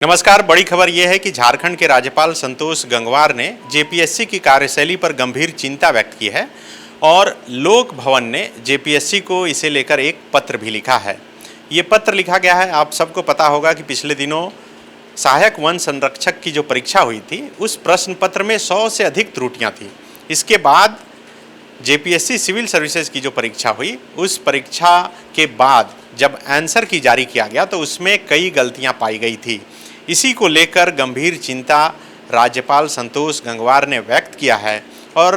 नमस्कार। बड़ी खबर यह है कि झारखंड के राज्यपाल संतोष गंगवार ने जेपीएससी की कार्यशैली पर गंभीर चिंता व्यक्त की है और लोक भवन ने जेपीएससी को इसे लेकर एक पत्र भी लिखा है। ये पत्र लिखा गया है, आप सबको पता होगा कि पिछले दिनों सहायक वन संरक्षक की जो परीक्षा हुई थी उस प्रश्न पत्र में 100 से अधिक त्रुटियाँ थी। इसके बाद जेपीएससी सिविल सर्विसेज की जो परीक्षा हुई उस परीक्षा के बाद जब आंसर की जारी किया गया तो उसमें कई गलतियाँ पाई गई थी। इसी को लेकर गंभीर चिंता राज्यपाल संतोष गंगवार ने व्यक्त किया है और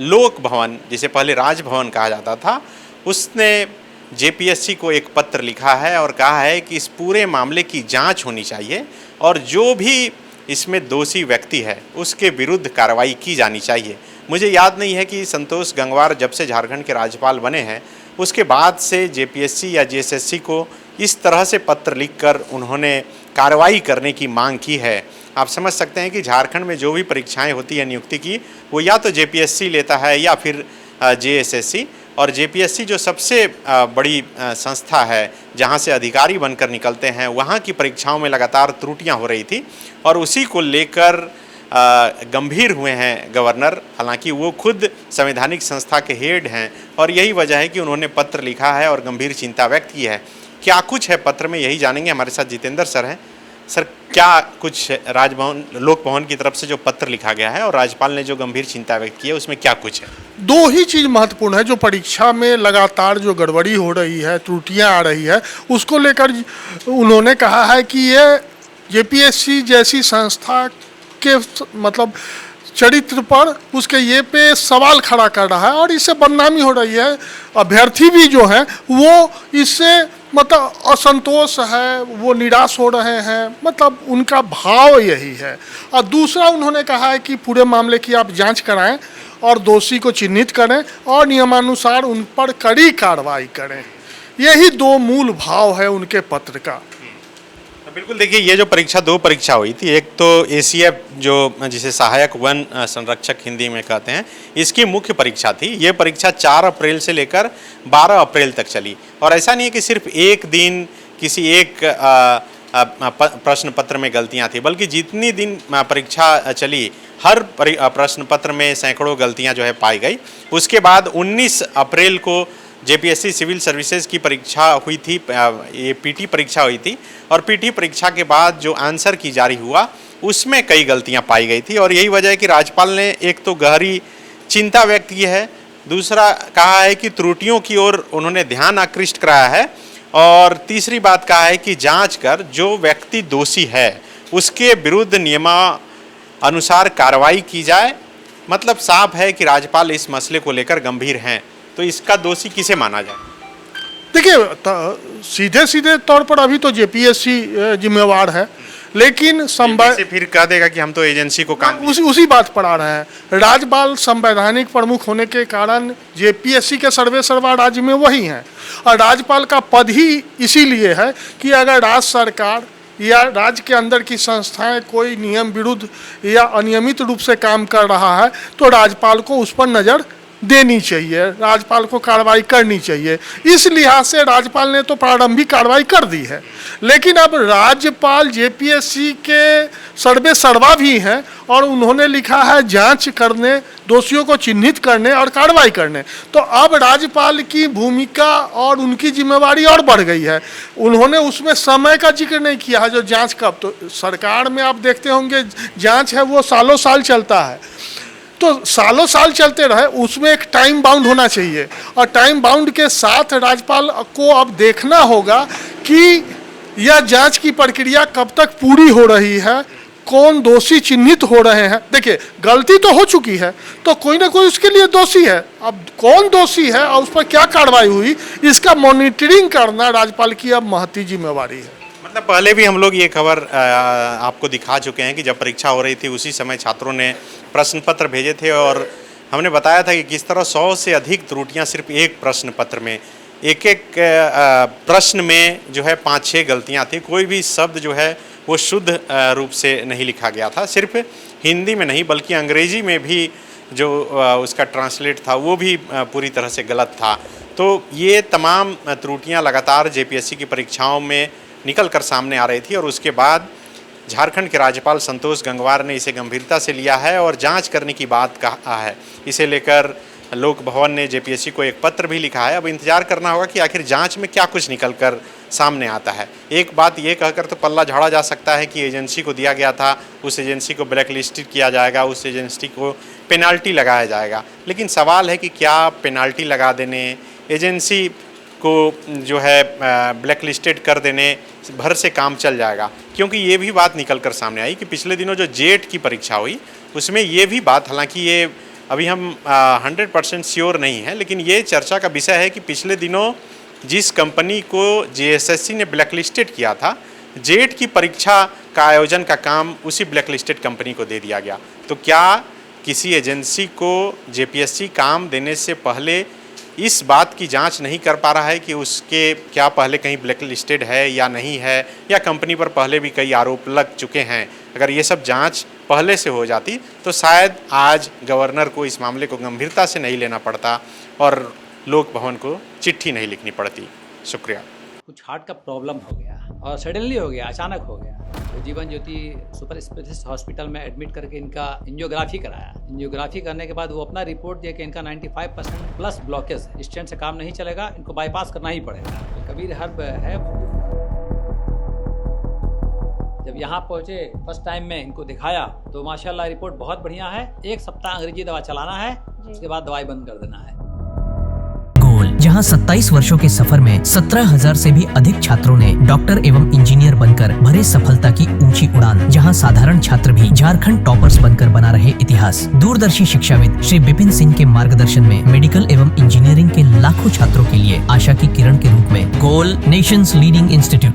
लोक भवन, जिसे पहले राजभवन कहा जाता था, उसने जेपीएससी को एक पत्र लिखा है और कहा है कि इस पूरे मामले की जांच होनी चाहिए और जो भी इसमें दोषी व्यक्ति है उसके विरुद्ध कार्रवाई की जानी चाहिए। मुझे याद नहीं है कि संतोष गंगवार जब से झारखंड के राज्यपाल बने हैं उसके बाद से जेपीएससी या जेएसएससी को इस तरह से पत्र लिखकर उन्होंने कार्रवाई करने की मांग की है। आप समझ सकते हैं कि झारखंड में जो भी परीक्षाएं होती हैं नियुक्ति की, वो या तो जेपीएससी लेता है या फिर जेएसएससी। और जेपीएससी जो सबसे बड़ी संस्था है जहां से अधिकारी बनकर निकलते हैं, वहां की परीक्षाओं में लगातार त्रुटियां हो रही थी और उसी को लेकर गंभीर हुए हैं गवर्नर। हालांकि वो खुद संवैधानिक संस्था के हेड हैं और यही वजह है कि उन्होंने पत्र लिखा है और गंभीर चिंता व्यक्त की है। क्या कुछ है पत्र में, यही जानेंगे। हमारे साथ जितेंद्र सर हैं। सर, क्या कुछ राजभवन लोक भवन की तरफ से जो पत्र लिखा गया है और राज्यपाल ने जो गंभीर चिंता व्यक्त की है उसमें क्या कुछ है? दो ही चीज़ महत्वपूर्ण है। जो परीक्षा में लगातार जो गड़बड़ी हो रही है, त्रुटियां आ रही है, उसको लेकर उन्होंने कहा है कि ये जेपीएससी जैसी संस्था के मतलब चरित्र पर, उसके ये पे सवाल खड़ा कर रहा है और इससे बदनामी हो रही है। अभ्यर्थी भी जो हैं वो इससे मतलब असंतोष है, वो निराश हो रहे हैं, मतलब उनका भाव यही है। और दूसरा उन्होंने कहा है कि पूरे मामले की आप जांच कराएं और दोषी को चिन्हित करें और नियमानुसार उन पर कड़ी कार्रवाई करें। यही दो मूल भाव है उनके पत्र का। बिल्कुल, देखिए, ये जो दो परीक्षा हुई थी, एक तो एसीएफ जो जिसे सहायक वन संरक्षक हिंदी में कहते हैं, इसकी मुख्य परीक्षा थी। ये परीक्षा 4 अप्रैल से लेकर 12 अप्रैल तक चली और ऐसा नहीं है कि सिर्फ एक दिन किसी एक प्रश्न पत्र में गलतियां थी, बल्कि जितनी दिन परीक्षा चली हर प्रश्न पत्र में सैकड़ों गलतियां जो है पाई गई। उसके बाद 19 अप्रैल को जेपीएससी सिविल सर्विसेज की परीक्षा हुई थी, ये पीटी परीक्षा हुई थी और पीटी परीक्षा के बाद जो आंसर की जारी हुआ उसमें कई गलतियां पाई गई थी और यही वजह है कि राज्यपाल ने एक तो गहरी चिंता व्यक्त की है, दूसरा कहा है कि त्रुटियों की ओर उन्होंने ध्यान आकृष्ट कराया है और तीसरी बात कहा है कि जांच कर जो व्यक्ति दोषी है उसके विरुद्ध नियमानुसार कार्रवाई की जाए। मतलब साफ है कि राज्यपाल इस मसले को लेकर गंभीर हैं, तो इसका दोषी किसे माना जाए? देखिए, सीधे सीधे तौर पर अभी तो जेपीएससी जिम्मेवार है, लेकिन से फिर कह देगा कि हम तो एजेंसी को काम उसी बात पर आ रहे हैं। राज्यपाल संवैधानिक प्रमुख होने के कारण जेपीएससी के सर्वेसर्वा राज्य में वही हैं और राज्यपाल का पद ही इसीलिए है कि अगर राज्य सरकार या राज्य के अंदर की संस्थाएं कोई नियम विरुद्ध या अनियमित रूप से काम कर रहा है तो राज्यपाल को उस पर नज़र देनी चाहिए, राज्यपाल को कार्रवाई करनी चाहिए। इस लिहाज से राज्यपाल ने तो प्रारंभिक कार्रवाई कर दी है, लेकिन अब राज्यपाल जेपीएससी के सर्वेसर्वा भी हैं और उन्होंने लिखा है जांच करने, दोषियों को चिन्हित करने और कार्रवाई करने। तो अब राज्यपाल की भूमिका और उनकी जिम्मेवारी और बढ़ गई है। उन्होंने उसमें समय का जिक्र नहीं किया है, जो जाँच कब, तो सरकार में आप देखते होंगे जाँच है वो सालों साल चलता है, तो सालों साल चलते रहे, उसमें एक टाइम बाउंड होना चाहिए और टाइम बाउंड के साथ राज्यपाल को अब देखना होगा कि यह जांच की प्रक्रिया कब तक पूरी हो रही है, कौन दोषी चिन्हित हो रहे हैं। देखिए, गलती तो हो चुकी है तो कोई ना कोई उसके लिए दोषी है, अब कौन दोषी है और उस पर क्या कार्रवाई हुई, इसका मॉनिटरिंग करना राज्यपाल की अब महती जिम्मेवारी है। मतलब पहले भी हम लोग ये खबर आपको दिखा चुके हैं कि जब परीक्षा हो रही थी उसी समय छात्रों ने प्रश्न पत्र भेजे थे और हमने बताया था कि किस तरह 100 से अधिक त्रुटियां सिर्फ एक प्रश्न पत्र में, एक प्रश्न में जो है 5-6 गलतियां थी। कोई भी शब्द जो है वो शुद्ध रूप से नहीं लिखा गया था। सिर्फ हिंदी में नहीं बल्कि अंग्रेजी में भी जो उसका ट्रांसलेट था वो भी पूरी तरह से गलत था। तो ये तमाम त्रुटियां लगातार जेपीएससी की परीक्षाओं में निकल कर सामने आ रही थी और उसके बाद झारखंड के राज्यपाल संतोष गंगवार ने इसे गंभीरता से लिया है और जांच करने की बात कहा है। इसे लेकर लोक भवन ने जेपीएससी को एक पत्र भी लिखा है। अब इंतजार करना होगा कि आखिर जांच में क्या कुछ निकल कर सामने आता है। एक बात ये कहकर तो पल्ला झाड़ा जा सकता है कि एजेंसी को दिया गया था, उस एजेंसी को ब्लैक लिस्टेड किया जाएगा, उस एजेंसी को पेनाल्टी लगाया जाएगा। लेकिन सवाल है कि क्या पेनाल्टी लगा देने, एजेंसी को जो है ब्लैक लिस्टेड कर देने भर से काम चल जाएगा? क्योंकि ये भी बात निकल कर सामने आई कि पिछले दिनों जो जेट की परीक्षा हुई उसमें ये भी बात, हालांकि ये अभी हम 100% श्योर नहीं है, लेकिन ये चर्चा का विषय है कि पिछले दिनों जिस कंपनी को जेएसएससी ने ब्लैकलिस्टेड किया था, जेट की परीक्षा का आयोजन का काम उसी ब्लैकलिस्टेड कंपनी को दे दिया गया। तो क्या किसी एजेंसी को जेपीएससी काम देने से पहले इस बात की जांच नहीं कर पा रहा है कि उसके क्या पहले कहीं ब्लैकलिस्टेड है या नहीं है, या कंपनी पर पहले भी कई आरोप लग चुके हैं? अगर ये सब जांच पहले से हो जाती तो शायद आज गवर्नर को इस मामले को गंभीरता से नहीं लेना पड़ता और लोक भवन को चिट्ठी नहीं लिखनी पड़ती। शुक्रिया। कुछ हार्ट का प्रॉब्लम हो गया और सडनली हो गया, अचानक हो गया। तो Jeevan Jyoti super specialist hospital में एडमिट करके इनका एंजियोग्राफी कराया। एंजियोग्राफी करने के बाद वो अपना रिपोर्ट दिया कि इनका 95% प्लस ब्लॉकेज, स्टेंट से काम नहीं चलेगा, इनको बाईपास करना ही पड़ेगा। तो कबीर हर्ब है, जब यहाँ पहुँचे फर्स्ट टाइम में इनको दिखाया तो माशाल्लाह रिपोर्ट बहुत बढ़िया है। 1 सप्ताह अंग्रेजी दवा चलाना है, उसके बाद दवाई बंद कर देना है। जहां 27 वर्षों के सफर में 17,000 से भी अधिक छात्रों ने डॉक्टर एवं इंजीनियर बनकर भरे सफलता की ऊंची उड़ान, जहां साधारण छात्र भी झारखंड टॉपर्स बनकर बना रहे इतिहास। दूरदर्शी शिक्षाविद श्री विपिन सिंह के मार्गदर्शन में मेडिकल एवं इंजीनियरिंग के लाखों छात्रों के लिए आशा की किरण के रूप में गोल nation's leading institute.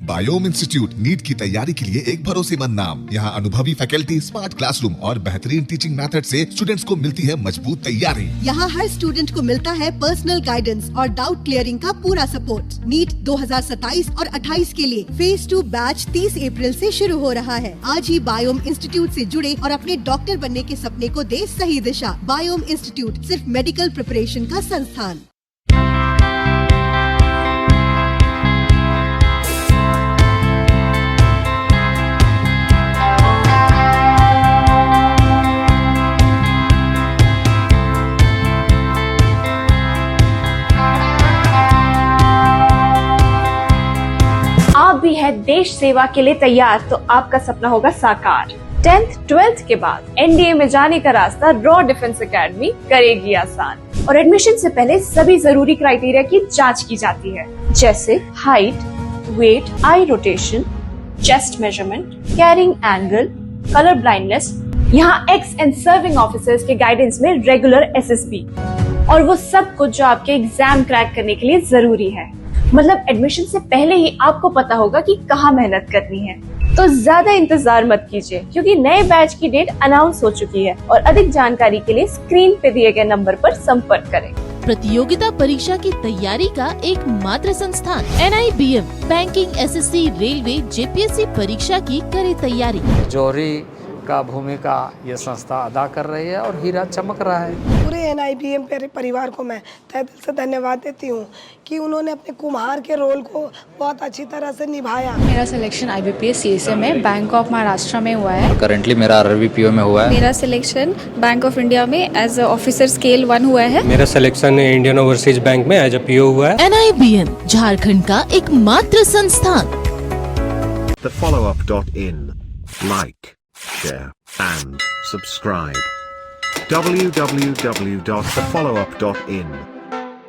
Biome institute NEET की तैयारी के लिए एक भरोसेमंद नाम। यहाँ अनुभवी फैकल्टी, स्मार्ट क्लासरूम और बेहतरीन टीचिंग मेथड से स्टूडेंट्स को मिलती है मजबूत तैयारी। यहाँ हर स्टूडेंट को मिलता है पर्सनल गाइडेंस और डाउट क्लियरिंग का पूरा सपोर्ट। नीट 2027 और 28 के लिए फेज 2 बैच 30 अप्रैल से शुरू हो रहा है। आज ही बायोम इंस्टीट्यूट से जुड़े और अपने डॉक्टर बनने के सपने को दे सही दिशा। बायोम इंस्टीट्यूट सिर्फ मेडिकल प्रिपरेशन का संस्थान। आप भी है देश सेवा के लिए तैयार तो आपका सपना होगा साकार। 10th 12th के बाद एनडीए में जाने का रास्ता रॉ डिफेंस एकेडमी करेगी आसान। और एडमिशन से पहले सभी जरूरी क्राइटेरिया की जांच की जाती है, जैसे height, weight, eye rotation, chest measurement, carrying angle, colour blindness. यहाँ एक्स एंड सर्विंग ऑफिसर्स के गाइडेंस में रेगुलर एसएसबी और वो सब कुछ जो आपके एग्जाम क्रैक करने के लिए जरूरी है। मतलब एडमिशन से पहले ही आपको पता होगा कि कहाँ मेहनत करनी है। तो ज्यादा इंतजार मत कीजिए क्योंकि नए बैच की डेट अनाउंस हो चुकी है और अधिक जानकारी के लिए स्क्रीन पे दिए गए नंबर पर संपर्क करें। प्रतियोगिता परीक्षा की तैयारी का एकमात्र संस्थान NIBM banking, SSC, railway, JPSC परीक्षा की करे तैयारी। जौहरी का भूमिका ये संस्था अदा कर रही है और हीरा चमक रहा है। पूरे NIBM परिवार को मैं तहे दिल से धन्यवाद देती हूँ कि उन्होंने अपने कुम्हार के रोल को बहुत अच्छी तरह से निभाया। मेरा सिलेक्शन IBPS CSA में बैंक ऑफ महाराष्ट्र में हुआ है। करेंटली मेरा RRBPO में हुआ है। मेरा सिलेक्शन बैंक ऑफ इंडिया में एज ऑफिसर स्केल 1 हुआ है। मेरा सिलेक्शन इंडियन ओवरसीज बैंक में एज PO हुआ है। NIBM झारखंड का एकमात्र संस्थान। thefollowup.in like, share and subscribe. www.thefollowup.in